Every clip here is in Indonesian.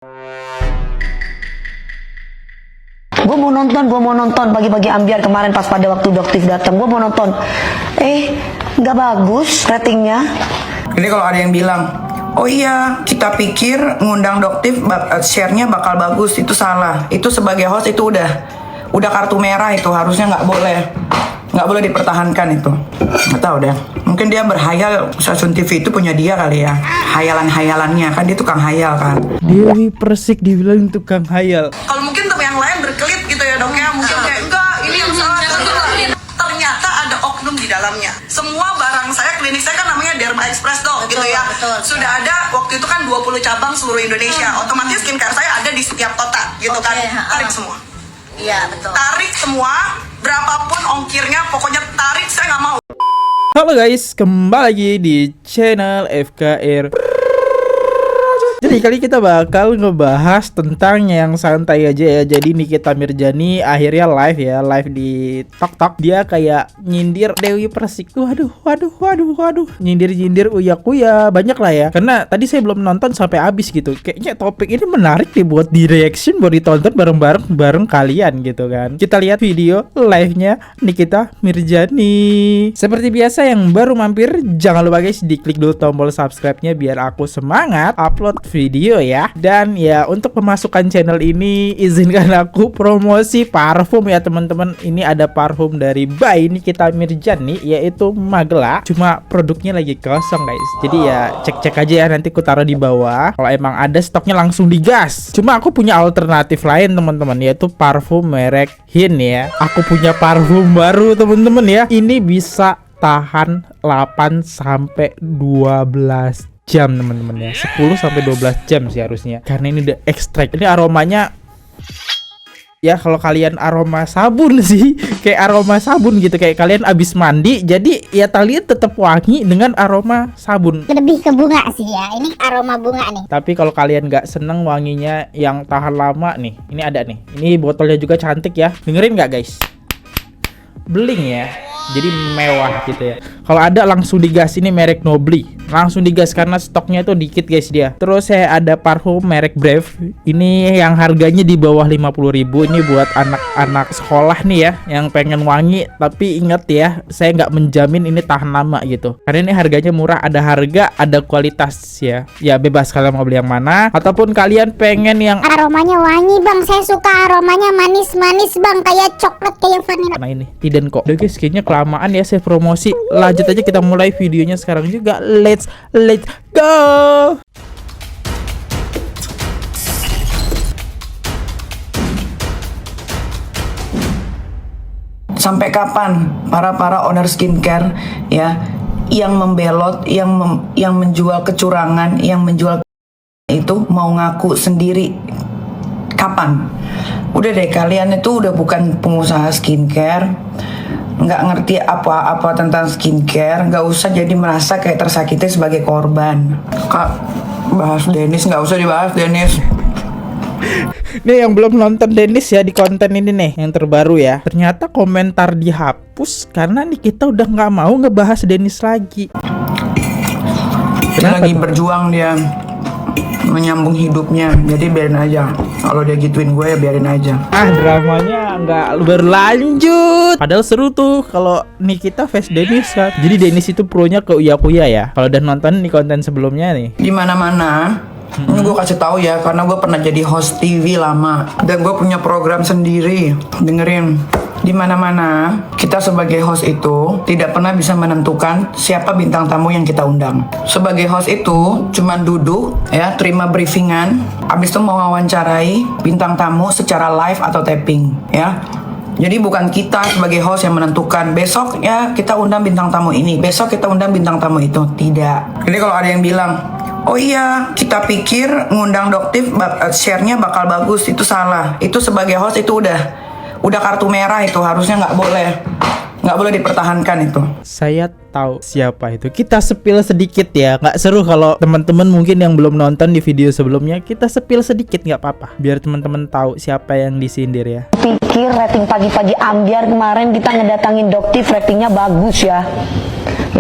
Gue mau nonton pagi-pagi ambiar kemarin pas pada waktu Doktif datang. Gue mau nonton, nggak bagus ratingnya. Jadi kalau ada yang bilang, oh iya kita pikir ngundang Doktif share-nya bakal bagus, itu salah. Itu sebagai host itu udah kartu merah, itu harusnya nggak boleh dipertahankan itu. Nggak tahu deh. Mungkin dia berhayal stasiun TV itu punya dia kali ya. Hayalan-hayalannya kan dia tukang hayal kan. Dewi Persik dibilang tukang hayal. Kalau mungkin untuk yang lain berkelit gitu ya dok ya, mungkin kayak enggak ini yang salah. Ternyata ada oknum di dalamnya. Semua barang saya, klinik saya kan namanya Derma Express dok, gitu ya. Sudah ada waktu itu kan 20 cabang seluruh Indonesia. Otomatis skincare saya ada di setiap kota gitu kan. Tarik semua. Iya betul. Tarik semua, berapapun ongkirnya, pokoknya tarik, saya nggak mau. Halo guys, kembali lagi di channel FKR. Jadi kali kita bakal ngebahas tentang yang santai aja ya. Jadi Nikita Mirzani akhirnya live di TikTok. Dia kayak nyindir Dewi Persik tuh. Waduh. Nyindir uya-kuya banyak lah ya. Karena tadi saya belum nonton sampai habis gitu. Kayaknya topik ini menarik nih buat di reaction, buat ditonton bareng kalian gitu kan. Kita lihat video live-nya Nikita Mirzani. Seperti biasa yang baru mampir, jangan lupa guys diklik dulu tombol subscribe-nya biar aku semangat upload video ya. Dan ya untuk pemasukan channel ini izinkan aku promosi parfum ya teman-teman. Ini ada parfum dari by Nikita Mirzani yaitu Magla. Cuma produknya lagi kosong guys. Jadi ya cek-cek aja ya, nanti ku taruh di bawah. Kalau emang ada stoknya langsung digas. Cuma aku punya alternatif lain teman-teman, yaitu parfum merek Hin ya. Aku punya parfum baru teman-teman ya. Ini bisa tahan 8 sampai 12 jam teman-teman ya. 10 sampai 12 jam sih harusnya. Karena ini udah ekstrak. Ini aromanya ya kalau kalian aroma sabun sih, kayak aroma sabun gitu, kayak kalian abis mandi. Jadi ya kalian tetap wangi dengan aroma sabun. Lebih ke bunga sih ya. Ini aroma bunga nih. Tapi kalau kalian nggak seneng wanginya yang tahan lama nih, ini ada nih. Ini botolnya juga cantik ya. Dengerin nggak guys? Bling ya. Jadi mewah gitu ya. Kalau ada langsung digas, ini merek Nobly. Langsung digas karena stoknya tuh dikit guys dia. Terus saya ada parfum merek Brave. Ini yang harganya di bawah 50.000. Ini buat anak-anak sekolah nih ya, yang pengen wangi. Tapi ingat ya, saya nggak menjamin ini tahan lama gitu. Karena ini harganya murah, ada harga, ada kualitas ya. Ya bebas kalian mau beli yang mana. Ataupun kalian pengen yang Aromanya wangi bang. Saya suka aromanya manis-manis bang. Kayak coklat, kayak vanilla. nah ini Tiden kok. Udah guys, kayaknya kelamaan ya saya promosi. Lanjut aja, kita mulai videonya sekarang juga. Let's go. Sampai kapan para owner skincare ya yang membelot, yang menjual kecurangan, yang menjual itu mau ngaku sendiri? Kapan? Udah deh, kalian itu udah bukan pengusaha skincare, nggak ngerti apa-apa tentang skincare, nggak usah jadi merasa kayak tersakiti sebagai korban. Kak, bahas Dennis, nggak usah dibahas Dennis. Nih yang belum nonton Dennis ya, di konten ini nih yang terbaru ya. Ternyata komentar dihapus karena nih kita udah nggak mau ngebahas Dennis lagi. Dia lagi berjuang, dia menyambung hidupnya, jadi biarin aja. Kalau dia gituin gue ya biarin aja. Dramanya nggak berlanjut. Padahal seru tuh kalau Nikita face Dennis kan. Jadi Dennis itu pro-nya ke uya-kuya ya. Kalau udah nonton di konten sebelumnya nih. Di mana-mana. Ini gue kasih tahu ya, karena gue pernah jadi host TV lama dan gue punya program sendiri. Dengerin, di mana-mana kita sebagai host itu tidak pernah bisa menentukan siapa bintang tamu yang kita undang. Sebagai host itu cuman duduk ya, terima briefingan, habis itu mau wawancarai bintang tamu secara live atau taping ya. Jadi bukan kita sebagai host yang menentukan besok ya kita undang bintang tamu ini, besok kita undang bintang tamu itu. Tidak. Jadi kalau ada yang bilang, oh iya kita pikir ngundang Doktif share-nya bakal bagus, itu salah. Itu sebagai host itu udah kartu merah, itu harusnya nggak boleh dipertahankan itu. Saya tahu siapa itu. Kita sepil sedikit ya. Nggak seru kalau teman-teman mungkin yang belum nonton di video sebelumnya. Kita sepil sedikit nggak apa-apa. Biar teman-teman tahu siapa yang disindir ya. Pikir rating pagi-pagi ambiar kemarin kita ngedatangin Doktif ratingnya bagus ya.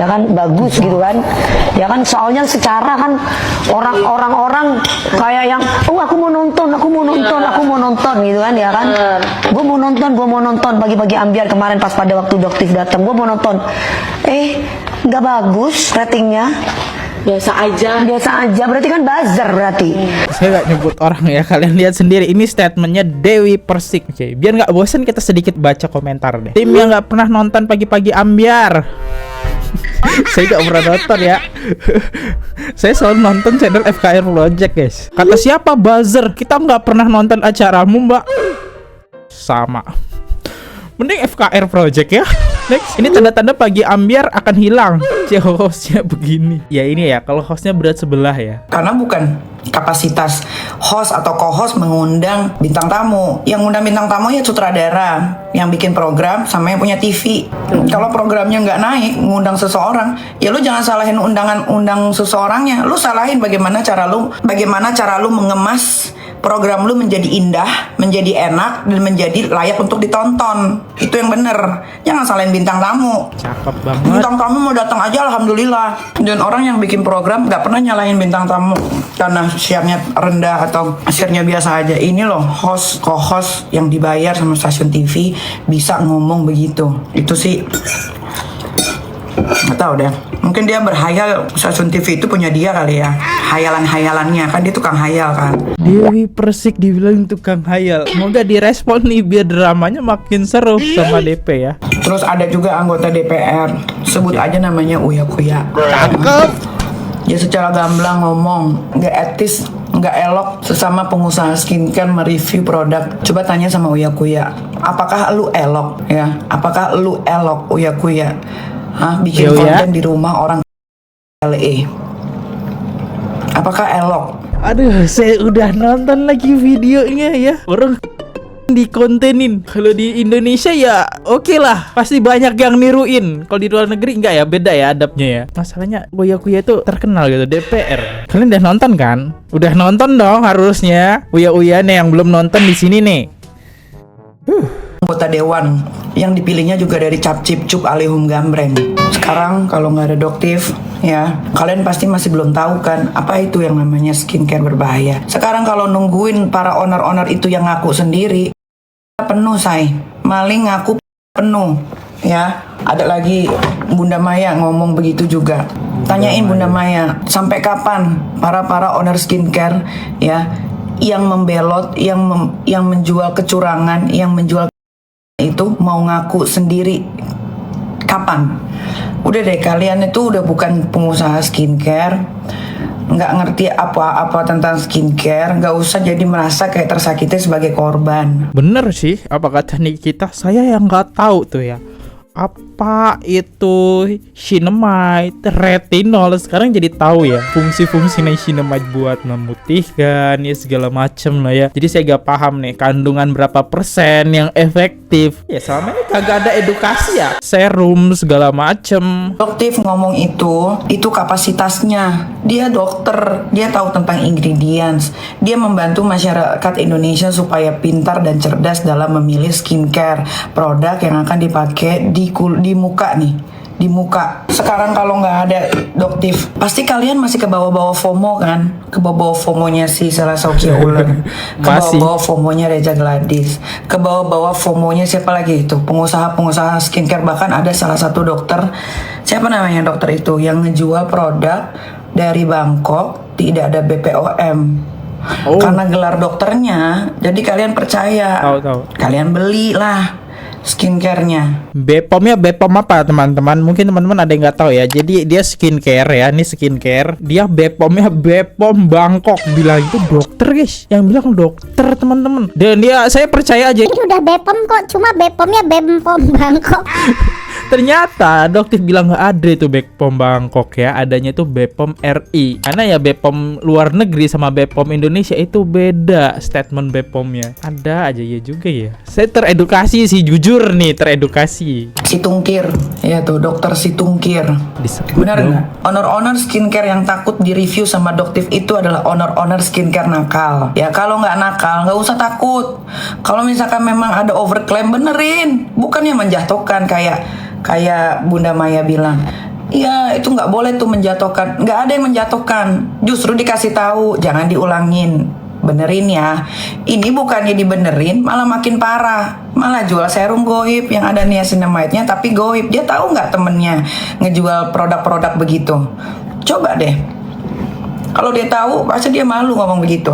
ya kan, bagus gitu kan, ya kan, soalnya secara kan orang kayak yang aku mau nonton gitu kan, ya kan, gue mau nonton pagi-pagi ambiar kemarin pas pada waktu doktif datang, gue mau nonton, nggak bagus ratingnya. Biasa aja. Berarti kan buzzer berarti. Saya nggak nyebut orang ya, kalian lihat sendiri. Ini statementnya Dewi Persik. Oke, biar nggak bosan kita sedikit baca komentar deh. Tim yang nggak pernah nonton pagi-pagi ambiar. Saya nggak pernah nonton ya. Saya selalu nonton channel FKR Project, guys. Kata siapa buzzer? Kita nggak pernah nonton acaramu, Mbak. Sama. Mending FKR Project ya. Next, ini tanda-tanda pagi ambiar akan hilang. Hostnya begini. Ya ini ya, kalau hostnya berat sebelah ya. Karena bukan kapasitas host atau co-host mengundang bintang tamu. Yang undang bintang tamu ya sutradara, yang bikin program sama yang punya TV. Kalau programnya nggak naik, ngundang seseorang, ya lu jangan salahin undang seseorangnya. Lu salahin bagaimana cara lu mengemas program lu menjadi indah, menjadi enak, dan menjadi layak untuk ditonton. Itu yang bener. Jangan salahin bintang tamu. Cakep banget. Bintang tamu mau datang aja alhamdulillah. Dan orang yang bikin program nggak pernah nyalahin bintang tamu karena share-nya rendah atau share-nya biasa aja. Ini loh co-host yang dibayar sama stasiun TV bisa ngomong begitu. Itu sih nggak tahu deh, mungkin dia berhayal stasiun TV itu punya dia kali ya, hayalannya kan, dia tukang hayal kan. Dewi Persik dibilang tukang hayal. Semoga direspon nih biar dramanya makin seru sama DP ya. Terus ada juga anggota DPR, sebut aja namanya Uya Kuya. Cakep. Dia secara gamblang ngomong nggak etis, nggak elok sesama pengusaha skincare mereview produk. Coba tanya sama Uya Kuya, apakah lu elok ya? Apakah lu elok Uya Kuya? Bikin konten di rumah orang LE. Apakah elok? Aduh, saya udah nonton lagi videonya ya. Orang dikontenin. Kalau di Indonesia ya oke lah, pasti banyak yang niruin. Kalau di luar negeri enggak ya, beda ya adabnya ya. Masalahnya Uya Kuya itu terkenal gitu, DPR. Kalian udah nonton kan? Udah nonton dong harusnya. Uya nih yang belum nonton di sini nih. Anggota dewan yang dipilihnya juga dari Cap Cip Cup Alihum Gambreng. Sekarang kalau nggak ada doktif ya, kalian pasti masih belum tahu kan apa itu yang namanya skincare berbahaya. Sekarang kalau nungguin para owner itu yang ngaku sendiri, penuh say, maling ngaku penuh ya. Ada lagi Bunda Maya ngomong begitu juga. Tanyain Bunda Maya, sampai kapan para owner skincare ya yang membelot, yang menjual kecurangan, yang menjual itu mau ngaku sendiri? Kapan? Udah deh, kalian itu udah bukan pengusaha skincare, nggak ngerti apa-apa tentang skincare, nggak usah jadi merasa kayak tersakiti sebagai korban. Bener sih, apa kata Nikita? Saya yang nggak tahu tuh ya. Apa itu Shinemite, retinol, sekarang jadi tahu ya fungsi-fungsinya Shinemite buat memutihkan ya segala macem lah ya. Jadi saya gak paham nih kandungan berapa persen yang efektif. Ya selama ini kagak ada edukasi ya, serum segala macem. Doktif ngomong itu kapasitasnya. Dia dokter, dia tahu tentang ingredients. Dia membantu masyarakat Indonesia supaya pintar dan cerdas dalam memilih skincare produk yang akan dipakai di muka nih, di muka. Sekarang kalau nggak ada doktif, pasti kalian masih ke bawah-bawah FOMO kan, ke bawah-bawah FOMO-nya si Sela Saukia Ulen, ke bawah-bawah FOMO-nya Reza Gladys, ke bawah-bawah FOMO-nya siapa lagi itu, pengusaha skincare. Bahkan ada salah satu dokter, siapa namanya dokter itu, yang ngejual produk dari Bangkok tidak ada BPOM. Karena gelar dokternya, jadi kalian percaya, kalian belilah skincare-nya. Bepomnya Bepom apa teman-teman? Mungkin teman-teman ada yang nggak tahu ya. Jadi dia skincare ya, ini skincare. Dia Bepomnya Bepom Bangkok. Bilang itu dokter guys, yang bilang dokter teman-teman. Dan dia, saya percaya aja. Ini udah Bepom kok, cuma Bepomnya Bepom Bangkok. Ternyata dokter bilang nggak ada itu Bepom Bangkok ya, adanya itu Bepom RI. Karena ya Bepom luar negeri sama Bepom Indonesia itu beda statement Bepomnya. Ada aja ya juga ya. Saya teredukasi sih, jujur nih teredukasi. Si Tungkir, ya tuh dokter si Tungkir. Benar nggak? Owner skincare yang takut di review sama doktif itu adalah owner skincare nakal. Ya kalau nggak nakal nggak usah takut. Kalau misalkan memang ada overclaim, benerin, bukannya menjatuhkan kayak Bunda Maya bilang. Iya, itu nggak boleh tuh menjatuhkan. Nggak ada yang menjatuhkan. Justru dikasih tahu, jangan diulangin. Benerin ya. Ini bukannya dibenerin, malah makin parah. Malah jual serum goib yang ada niacinamide-nya tapi goib. Dia tahu nggak temennya ngejual produk-produk begitu? Coba deh. Kalau dia tahu, pasti dia malu ngomong begitu.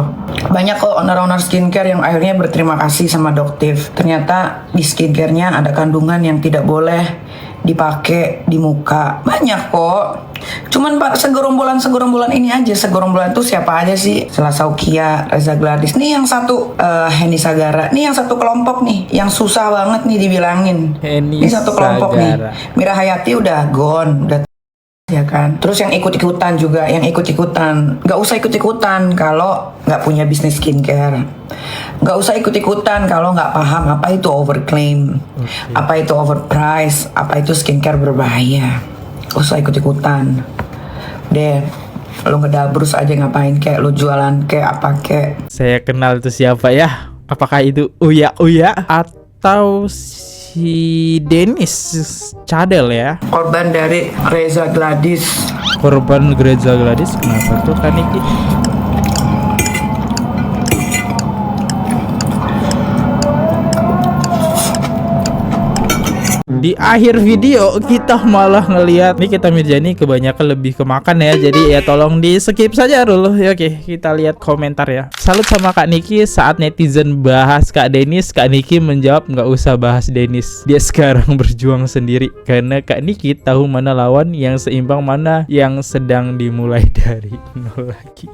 Banyak kok owner-owner skincare yang akhirnya berterima kasih sama Doktif. Ternyata di skincare-nya ada kandungan yang tidak boleh dipakai di muka. Banyak kok. Cuman segerombolan ini aja. Segerombolan tuh siapa aja sih? Selasa Ukia, Reza Gladys. Nih yang satu Heni Sagara. Nih yang satu kelompok nih, yang susah banget nih dibilangin. Ini satu kelompok nih. Mira Hayati udah gone, udah ya kan. Terus yang ikut-ikutan juga, yang ikut-ikutan. Gak usah ikut-ikutan kalau gak punya bisnis skincare. Gak usah ikut-ikutan kalau gak paham apa itu overclaim, apa itu overprice, apa itu skincare berbahaya. Gak usah ikut-ikutan. Deh, lo ngedabrus aja ngapain kek, lo jualan kek apa kek. Saya kenal itu siapa ya? Apakah itu Uya atau si Dennis Cadel ya? Korban dari Reza Gladys. Korban Reza Gladys kenapa tuh kan ini? Di akhir video kita malah ngelihat nih kita Mirjani kebanyakan lebih ke makan ya. Jadi ya tolong di skip saja dulu ya. Oke, kita lihat komentar ya. Salut sama Kak Niki saat netizen bahas Kak Dennis. Kak Niki menjawab nggak usah bahas Dennis. Dia sekarang berjuang sendiri karena Kak Niki tahu mana lawan yang seimbang, mana yang sedang dimulai dari nol lagi.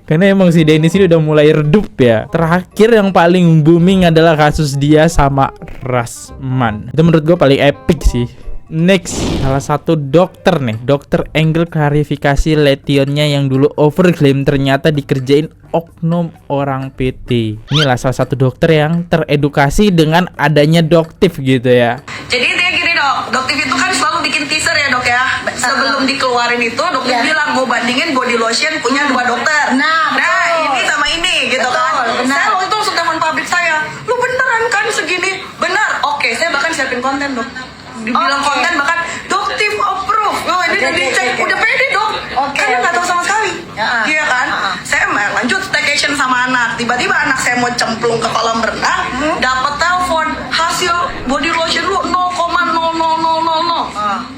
Karena emang si Dennis ini udah mulai redup ya. Terakhir yang paling booming adalah kasus dia sama Rasman. Itu menurut gue paling epic sih. Next, salah satu dokter nih, dokter Angle klarifikasi Letionnya yang dulu overclaim ternyata dikerjain oknum orang PT. Inilah salah satu dokter yang teredukasi dengan adanya Doktif gitu ya. Jadi intinya gini dok, Doktif itu kan selalu bikin teaser ya dok ya. Sebelum dikeluarin itu Doktif bilang mau bandingin body lotion punya 2 dokter. Nah ini sama ini gitu kan. Saya waktu itu langsung telepon pabrik saya, lu beneran kan segini? Benar, oke saya bahkan siapin konten dok. Dibilang konten bahkan Doktif approve. Oh ini udah dicek, udah pede dok. Karena nggak tahu sama sekali. Iya kan? Saya lanjut staycation sama anak. Tiba-tiba anak saya mau cemplung ke kolam renang, dapat telepon hasil body lotion lu 0,00000.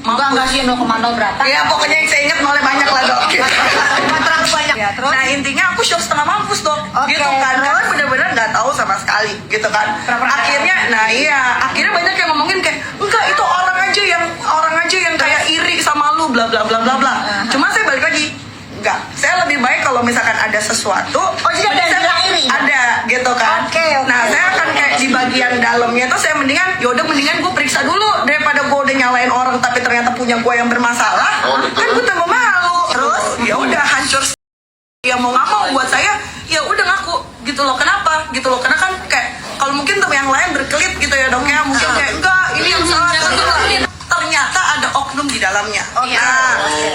Enggak nggak sih 0,0 berapa? Ya pokoknya yang saya ingat nolnya banyak lah dok. Terlalu banyak ya, terus? Nah intinya aku shock setengah mampus dok, gitu kan? Karena bener-bener nggak tahu sama sekali, gitu kan? Akhirnya, akhirnya banyak yang ngomongin kayak enggak itu orang aja yang kayak iri sama lu, bla bla bla bla bla. Cuma saya balik lagi, enggak. Saya lebih baik kalau misalkan ada sesuatu, jadi ada yang bilang iri? Ada, gitu kan? Nah saya akan kayak di bagian dalamnya tuh saya mendingan gue periksa dulu daripada gue udah nyalain orang tapi ternyata punya gue yang bermasalah. Kan gue tambah malu. Terus ya udah hancur. Ya mau nggak mau buat saya ya udah ngaku gitu loh. Kenapa gitu loh, karena kan kayak kalau mungkin temen yang lain berkelit gitu ya dok ya, mungkin kayak enggak ini yang salah. Ternyata ada oknum di dalamnya.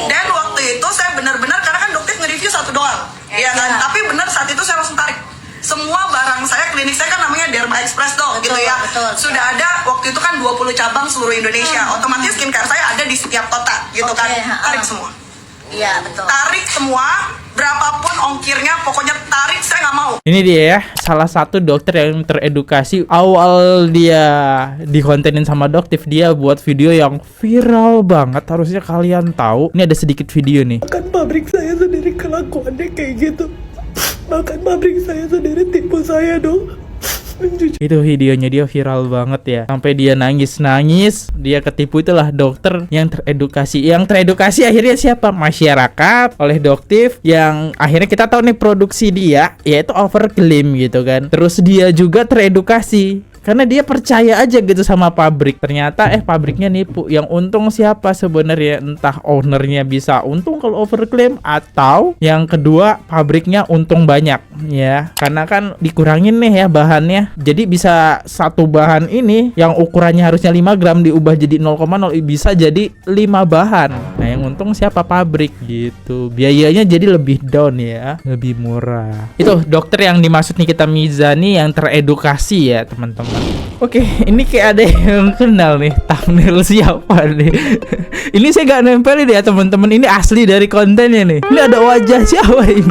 Dan waktu itu saya benar-benar karena kan Doktif nge-review 1 doang ya kan, tapi benar saat itu saya langsung tarik semua barang saya. Klinik saya kan namanya Derma Express dok, gitu ya. Sudah ada waktu itu kan 20 cabang seluruh Indonesia. Otomatis skincare saya ada di setiap kota gitu kan. Tarik semua. Iya betul. Tarik semua, berapapun ongkirnya, pokoknya tarik, saya nggak mau. Ini dia ya, salah satu dokter yang teredukasi. Awal dia dikontenin sama Doktif, dia buat video yang viral banget. Harusnya kalian tahu. Ini ada sedikit video nih. Bahkan pabrik saya sendiri kelakuannya kayak gitu. Bahkan pabrik saya sendiri tipu saya dong. Itu videonya dia viral banget ya. Sampai dia nangis-nangis. Dia ketipu, itulah dokter yang teredukasi. Yang teredukasi akhirnya siapa? Masyarakat oleh Doktif. Yang akhirnya kita tahu nih produksi dia yaitu overclaim gitu kan. Terus dia juga teredukasi karena dia percaya aja gitu sama pabrik. Ternyata pabriknya nipu. Yang untung siapa sebenarnya? Entah ownernya bisa untung kalau overclaim, atau yang kedua pabriknya untung banyak ya. Karena kan dikurangin nih ya bahannya. Jadi bisa satu bahan ini yang ukurannya harusnya 5 gram diubah jadi 0,0, bisa jadi 5 bahan. Nah yang untung siapa? Pabrik gitu. Biayanya jadi lebih down ya, lebih murah. Itu dokter yang dimaksud Nikita Mirzani yang teredukasi ya teman-teman. Oke, ini kayak ada yang kenal nih, thumbnail siapa nih? Ini saya gak nempelin ya teman-teman, ini asli dari kontennya nih. Ini ada wajah siapa ini?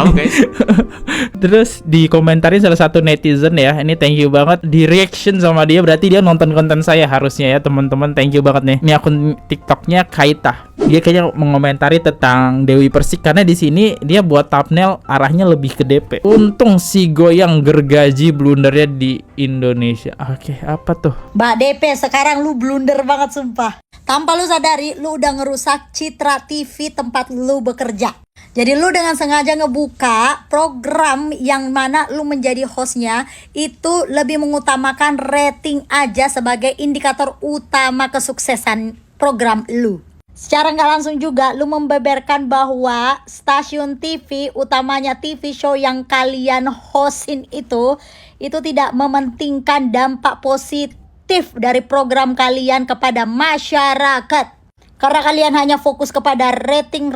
Terus dikomentarin salah satu netizen ya, ini thank you banget di reaction sama dia, berarti dia nonton konten saya harusnya ya teman-teman, thank you banget nih. Ini akun TikToknya Kaita. Dia kayaknya mengomentari tentang Dewi Persik karena di sini dia buat thumbnail arahnya lebih ke DP. Untung si goyang gergaji blundernya di Indonesia. Oke, apa tuh? Mbak DP, sekarang lu blunder banget sumpah. Tanpa lu sadari, lu udah ngerusak citra TV tempat lu bekerja. Jadi lu dengan sengaja ngebuka program yang mana lu menjadi hostnya, itu lebih mengutamakan rating aja sebagai indikator utama kesuksesan program lu. Secara nggak langsung juga lu membeberkan bahwa stasiun TV, utamanya TV show yang kalian hostin itu tidak mementingkan dampak positif dari program kalian kepada masyarakat. Karena kalian hanya fokus kepada rating.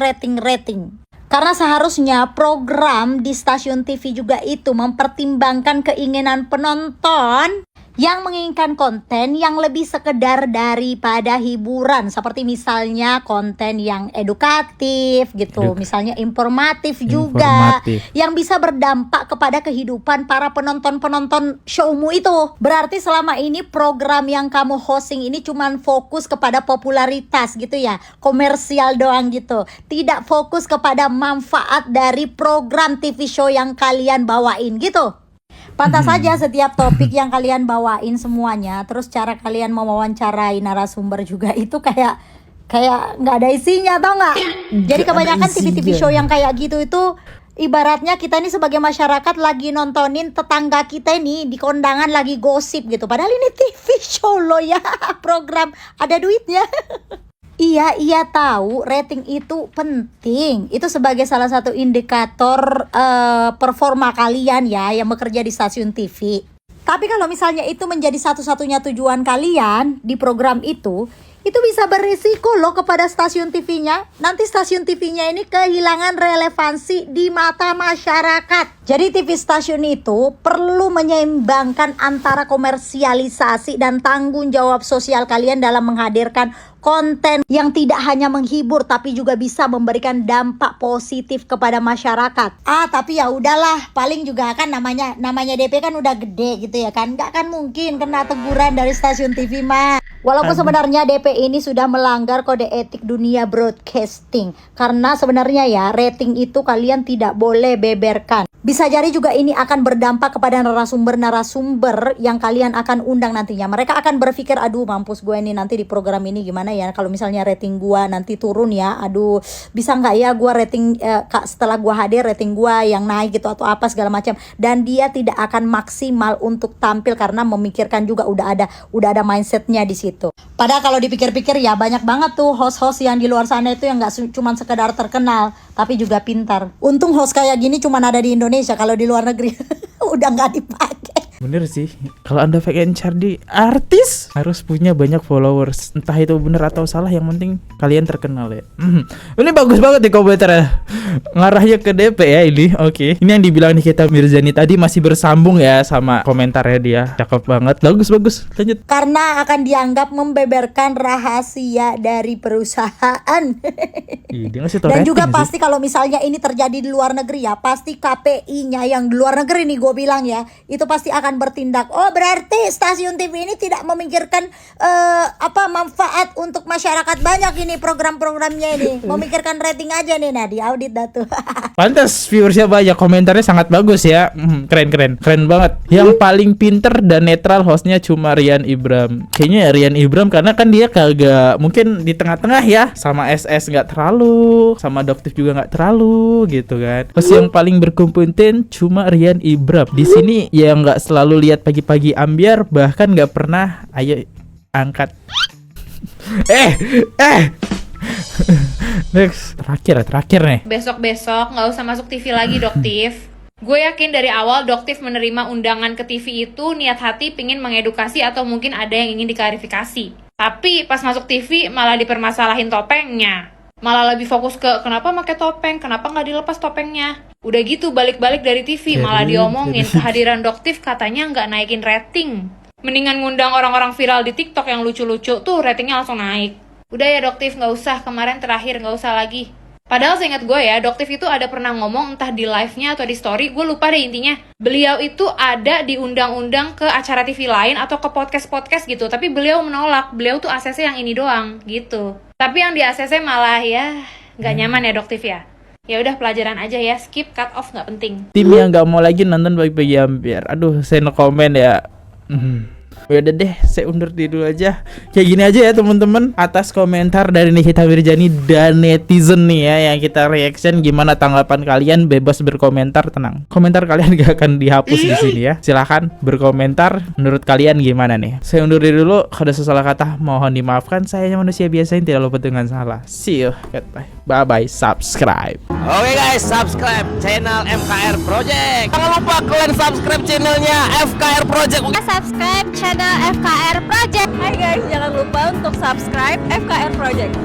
Karena seharusnya program di stasiun TV juga itu mempertimbangkan keinginan penonton yang menginginkan konten yang lebih sekedar daripada hiburan, seperti misalnya konten yang edukatif gitu, misalnya informatif juga, yang bisa berdampak kepada kehidupan para penonton showmu itu. Berarti selama ini program yang kamu hosting ini cuman fokus kepada popularitas gitu ya, komersial doang gitu, tidak fokus kepada manfaat dari program TV show yang kalian bawain gitu. Pantas saja setiap topik yang kalian bawain semuanya, terus cara kalian mewawancarai narasumber juga itu kayak nggak ada isinya, tau nggak? Jadi kebanyakan TV show yang kayak gitu itu ibaratnya kita ini sebagai masyarakat lagi nontonin tetangga kita ini di kondangan lagi gosip gitu. Padahal ini TV show loh ya, program ada duitnya. Iya tahu rating itu penting. Itu sebagai salah satu indikator performa kalian ya yang bekerja di stasiun TV. Tapi kalau misalnya itu menjadi satu-satunya tujuan kalian di program itu bisa berisiko loh kepada stasiun TV-nya. Nanti stasiun TV-nya ini kehilangan relevansi di mata masyarakat. Jadi TV stasiun itu perlu menyeimbangkan antara komersialisasi dan tanggung jawab sosial kalian dalam menghadirkan konten yang tidak hanya menghibur tapi juga bisa memberikan dampak positif kepada masyarakat. Tapi ya udahlah, paling juga kan namanya DP kan udah gede gitu ya kan. Nggak kan mungkin kena teguran dari stasiun TV mah. Walaupun sebenarnya DP ini sudah melanggar kode etik dunia broadcasting. Karena sebenarnya ya rating itu kalian tidak boleh beberkan. Bisa jadi juga ini akan berdampak kepada narasumber yang kalian akan undang nantinya. Mereka akan berpikir, aduh mampus gue ini nanti di program ini gimana ya, kalau misalnya rating gue nanti turun ya, aduh bisa nggak ya gue rating setelah gue hadir rating gue yang naik gitu atau apa segala macam. Dan dia tidak akan maksimal untuk tampil karena memikirkan juga udah ada mindsetnya di situ. Padahal kalau dipikir-pikir ya banyak banget tuh host-host yang di luar sana itu yang nggak cuma sekedar terkenal tapi juga pintar. Untung host kayak gini cuma ada di Indonesia, kalau di luar negeri udah nggak dipakai. Bener sih, kalau anda pengen cari artis harus punya banyak followers. Entah itu bener atau salah, yang penting kalian terkenal ya. Ini bagus banget di komentarnya, ngarahnya ke DP ya ini. Oke. Ini yang dibilang Nikita Mirzani tadi masih bersambung ya sama komentarnya dia. Cakep banget, bagus lanjut. Karena akan dianggap membeberkan rahasia dari perusahaan. Dia ngasih tau Dan juga rating pasti kalau misalnya ini terjadi di luar negeri ya, pasti KPI-nya yang di luar negeri nih gue bilang ya, itu pasti akan bertindak. Oh berarti stasiun TV ini tidak memikirkan manfaat untuk masyarakat banyak ini program-programnya ini, memikirkan rating aja nih. Nah di audit dah tuh. Pantes viewersnya banyak, komentarnya sangat bagus ya. Keren banget. Yang paling pinter dan netral hostnya cuma Rian Ibram. Kayaknya Rian Ibram karena kan dia kagak, mungkin di tengah-tengah ya, sama SS nggak terlalu, sama Doktif juga nggak terlalu gitu kan. Host yang paling berkompeten cuma Rian Ibram. Di sini ya nggak selalu lihat pagi-pagi ambiar, bahkan nggak pernah ayo angkat. Next, terakhir nih. Besok nggak usah masuk TV lagi, Doktif. Gue yakin dari awal Doktif menerima undangan ke TV itu niat hati pingin mengedukasi atau mungkin ada yang ingin diklarifikasi. Tapi pas masuk TV malah dipermasalahin topengnya. Malah lebih fokus ke kenapa pakai topeng, kenapa nggak dilepas topengnya. Udah gitu balik-balik dari TV malah diomongin kehadiran Doktif katanya nggak naikin rating. Mendingan ngundang orang-orang viral di TikTok yang lucu-lucu tuh ratingnya langsung naik. Udah ya Doktif, nggak usah. Kemarin terakhir, nggak usah lagi. Padahal seingat gue ya, Doktif itu ada pernah ngomong entah di live-nya atau di story, gue lupa deh intinya. Beliau itu ada diundang-undang ke acara TV lain atau ke podcast-podcast gitu, tapi beliau menolak. Beliau tuh ACC yang ini doang gitu. Tapi yang di ACC malah ya nggak nyaman ya Doktif ya. Ya udah pelajaran aja ya, skip, cut off, nggak penting. Tim yang nggak mau lagi nonton bagi-bagi hampir. Aduh, saya no komen ya. Ya udah deh, saya undur diri dulu aja. Kayak gini aja ya teman-teman, atas komentar dari Nikita Mirzani dan netizen nih ya yang kita reaction. Gimana tanggapan kalian? Bebas berkomentar, tenang. Komentar kalian gak akan dihapus di sini ya. Silahkan berkomentar. Menurut kalian gimana nih? Saya undur diri dulu. Kalau ada salah kata mohon dimaafkan. Saya hanya manusia biasa yang tidak lupa dengan salah. See you. Goodbye. Bye bye. Subscribe. Oke guys, subscribe channel FKR Project. Jangan lupa kalian subscribe channelnya FKR Project. Subscribe channel FKR Project. Hai guys, jangan lupa untuk subscribe FKR Project.